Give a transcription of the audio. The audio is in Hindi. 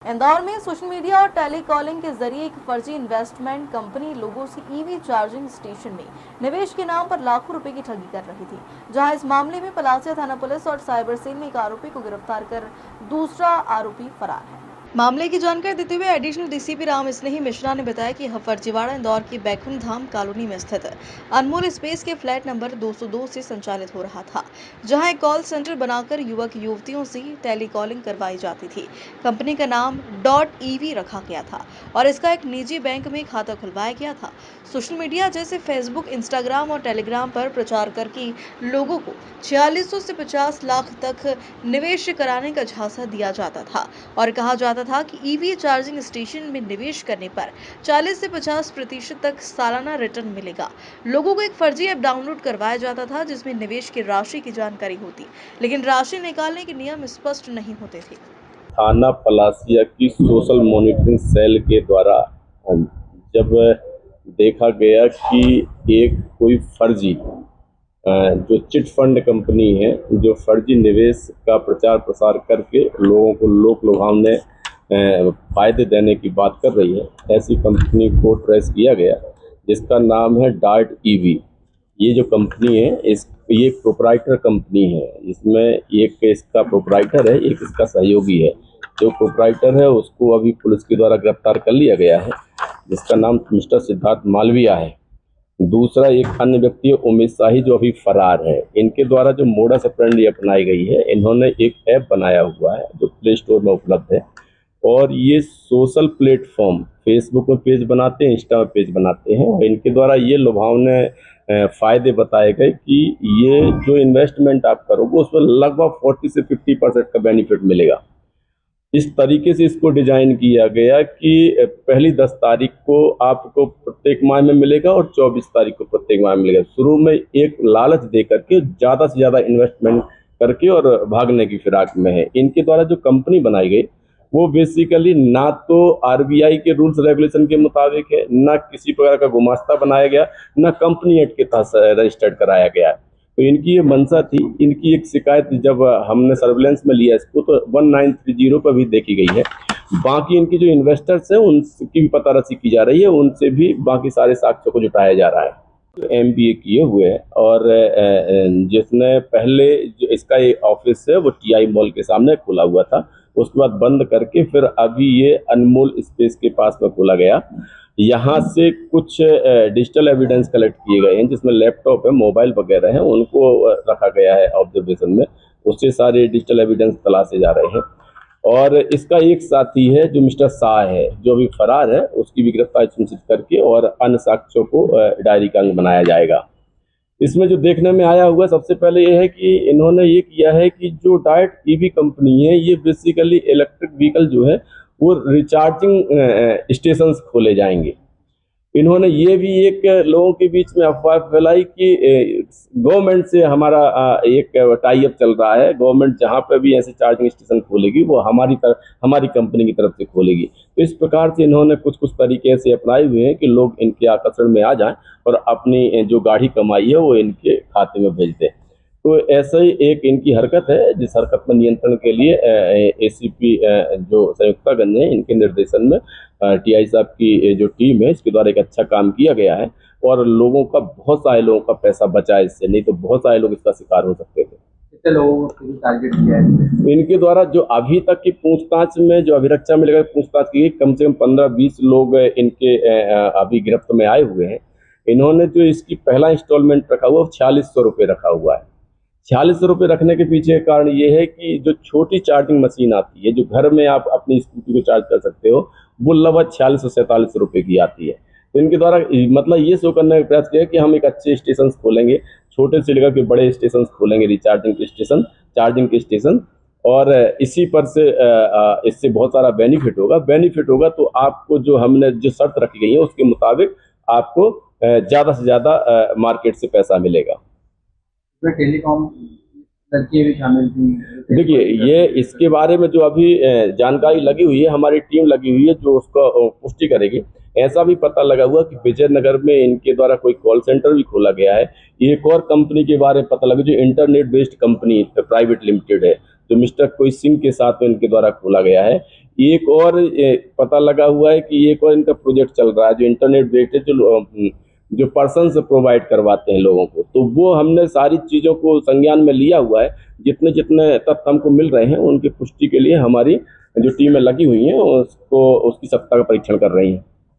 इंदौर में सोशल मीडिया और टेलीकॉलिंग के जरिए एक फर्जी इन्वेस्टमेंट कंपनी लोगों से ईवी चार्जिंग स्टेशन में निवेश के नाम पर लाखों रुपए की ठगी कर रही थी। जहां इस मामले में पलासिया थाना पुलिस और साइबर सेल ने एक आरोपी को गिरफ्तार कर दूसरा आरोपी फरार है। मामले की जानकारी देते हुए एडिशनल डीसीपी राम स्नेही मिश्रा ने बताया कि यह फर्जीवाड़ा इंदौर की बैकुंठ धाम कॉलोनी में स्थित अनमोल स्पेस के फ्लैट नंबर 202 से संचालित हो रहा था, जहां एक कॉल सेंटर बनाकर युवक युवतियों से टेलीकॉलिंग करवाई जाती थी। कंपनी का नाम .ev रखा गया था और इसका एक निजी बैंक में खाता खुलवाया गया था। सोशल मीडिया जैसे फेसबुक, इंस्टाग्राम और टेलीग्राम पर प्रचार करके लोगों को 4600 से 50 लाख तक निवेश कराने का झांसा दिया जाता था और कहा जाता था कि ईवी चार्जिंग स्टेशन में निवेश करने पर 40 से 50% तक सालाना रिटर्न मिलेगा। लोगों को एक फर्जी ऐप डाउनलोड करवाया जाता था जिसमें निवेश की राशि की जानकारी होती, लेकिन राशि निकालने के नियम स्पष्ट नहीं होते थे। थाना पलासिया की सोशल मॉनिटरिंग सेल के द्वारा जब देखा गया कि एक कोई फर्जी जो चिट फंड कंपनी है जो फर्जी निवेश का प्रचार प्रसार करके लोगों को लोक लुभावने फायदे देने की बात कर रही है, ऐसी कंपनी को ट्रेस किया गया जिसका नाम है .ev। ये जो कंपनी है ये प्रोप्राइटर कंपनी है, इसमें एक इसका प्रोप्राइटर है, एक इसका सहयोगी है। जो प्रोप्राइटर है उसको अभी पुलिस के द्वारा गिरफ्तार कर लिया गया है, जिसका नाम मिस्टर सिद्धार्थ मालविया है। दूसरा एक अन्य व्यक्ति है उमेश शाही, जो अभी फरार है। इनके द्वारा जो मोडस ऑपरेंडी अपनाई गई है, इन्होंने एक ऐप बनाया हुआ है जो प्ले स्टोर में उपलब्ध है और ये सोशल प्लेटफॉर्म फेसबुक में पेज बनाते हैं, इंस्टा में पेज बनाते हैं और इनके द्वारा ये लुभावने फ़ायदे बताए गए कि ये जो इन्वेस्टमेंट आप करोगे उसमें लगभग 40 से 50% का बेनिफिट मिलेगा। इस तरीके से इसको डिज़ाइन किया गया कि पहली 10 तारीख को आपको प्रत्येक माह में मिलेगा और 24 तारीख को प्रत्येक माह में मिलेगा। शुरू में एक लालच दे करके ज़्यादा से ज़्यादा इन्वेस्टमेंट करके और भागने की फिराक में है। इनके द्वारा जो कंपनी बनाई गई वो बेसिकली ना तो आरबीआई के रूल्स रेगुलेशन के मुताबिक है, ना किसी प्रकार का गुमास्ता बनाया गया, ना कंपनी एक्ट के तहत रजिस्टर्ड कराया गया है। तो इनकी ये मंशा थी। इनकी एक शिकायत जब हमने सर्विलेंस में लिया इसको तो 1930 पर भी देखी गई है। बाकी इनकी जो इन्वेस्टर्स हैं उनकी भी पता रसी की जा रही है, उनसे भी बाकी सारे साक्ष्यों को जुटाया जा रहा है। MBA किए हुए हैं और जिसने पहले जो इसका एक ऑफिस है वो TI मॉल के सामने खुला हुआ था, उसके बाद बंद करके फिर अभी ये अनमोल स्पेस के पास में खोला गया। यहाँ से कुछ डिजिटल एविडेंस कलेक्ट किए गए हैं जिसमें लैपटॉप है, मोबाइल वगैरह हैं, उनको रखा गया है ऑब्जर्वेशन में। उससे सारे डिजिटल एविडेंस तलाशे जा रहे हैं और इसका एक साथी है जो मिस्टर शाह है, जो अभी फरार है, उसकी भी गिरफ्तारी सुनिश्चित करके और अन्य साक्ष्यों को डायरी का अंग बनाया जाएगा। इसमें जो देखने में आया हुआ सबसे पहले ये है कि इन्होंने ये किया है कि जो .ev कंपनी है ये बेसिकली इलेक्ट्रिक व्हीकल जो है वो रिचार्जिंग स्टेशंस खोले जाएंगे। इन्होंने ये भी एक लोगों के बीच में अफवाह फैलाई कि गवर्नमेंट से हमारा एक टाई अप चल रहा है, गवर्नमेंट जहाँ पर भी ऐसे चार्जिंग स्टेशन खोलेगी वो हमारी कंपनी की तरफ से खोलेगी। तो इस प्रकार से इन्होंने कुछ तरीके से अपनाए हुए हैं कि लोग इनके आकर्षण में आ जाएं और अपनी जो गाढ़ी कमाई है वो इनके खाते में भेज दें। तो ऐसा ही एक इनकी हरकत है जिस हरकत पर नियंत्रण के लिए ACP जो संयुक्तागंज है इनके निर्देशन में TI साहब की जो टीम है इसके द्वारा एक अच्छा काम किया गया है और लोगों का बहुत सारे लोगों का पैसा बचा है इससे, नहीं तो बहुत सारे लोग इसका शिकार हो सकते थे। कितने लोगों को टारगेट किया है? इनके द्वारा जो अभी तक की पूछताछ में जो अभिरक्षा में लेकर पूछताछ की कम से कम 15-20 लोग इनके अभी गिरफ्त में आए हुए हैं। इन्होंने जो इसकी पहला इंस्टॉलमेंट रखा हुआ 4600 रुपये रखा हुआ है। 4600 रुपये रखने के पीछे का कारण ये है कि जो छोटी चार्जिंग मशीन आती है जो घर में आप अपनी स्कूटी को चार्ज कर सकते हो वो लगभग 4600-4700 रुपये की आती है। तो इनके द्वारा मतलब ये शो करने का प्रयास किया कि हम एक अच्छे स्टेशन खोलेंगे, छोटे से लेकर के बड़े स्टेशन खोलेंगे, रिचार्जिंग के स्टेशन, चार्जिंग के स्टेशन, और इसी पर से इससे बहुत सारा बेनिफिट होगा। तो आपको जो हमने जो शर्त रखी गई है उसके मुताबिक आपको ज़्यादा से ज़्यादा मार्केट से पैसा मिलेगा। टेलीकॉम लड़कियां भी शामिल थी। देखिए ये इसके बारे में जो अभी जानकारी लगी हुई है, हमारी टीम लगी हुई है जो उसको पुष्टि करेगी। ऐसा भी पता लगा हुआ कि विजयनगर में इनके द्वारा कोई कॉल सेंटर भी खोला गया है। एक और कंपनी के बारे में पता लगा जो internet based company private limited है, जो मिस्टर कोई सिंह के साथ इनके द्वारा खोला गया है। एक और पता लगा हुआ है कि एक और इनका प्रोजेक्ट चल रहा है जो इंटरनेट बेस्ड जो पर्सन से प्रोवाइड करवाते हैं लोगों को, तो वो हमने सारी चीज़ों को संज्ञान में लिया हुआ है। जितने जितने तथ्य हमको मिल रहे हैं उनकी पुष्टि के लिए हमारी जो टीमें लगी हुई हैं उसकी सत्ता का परीक्षण कर रही हैं।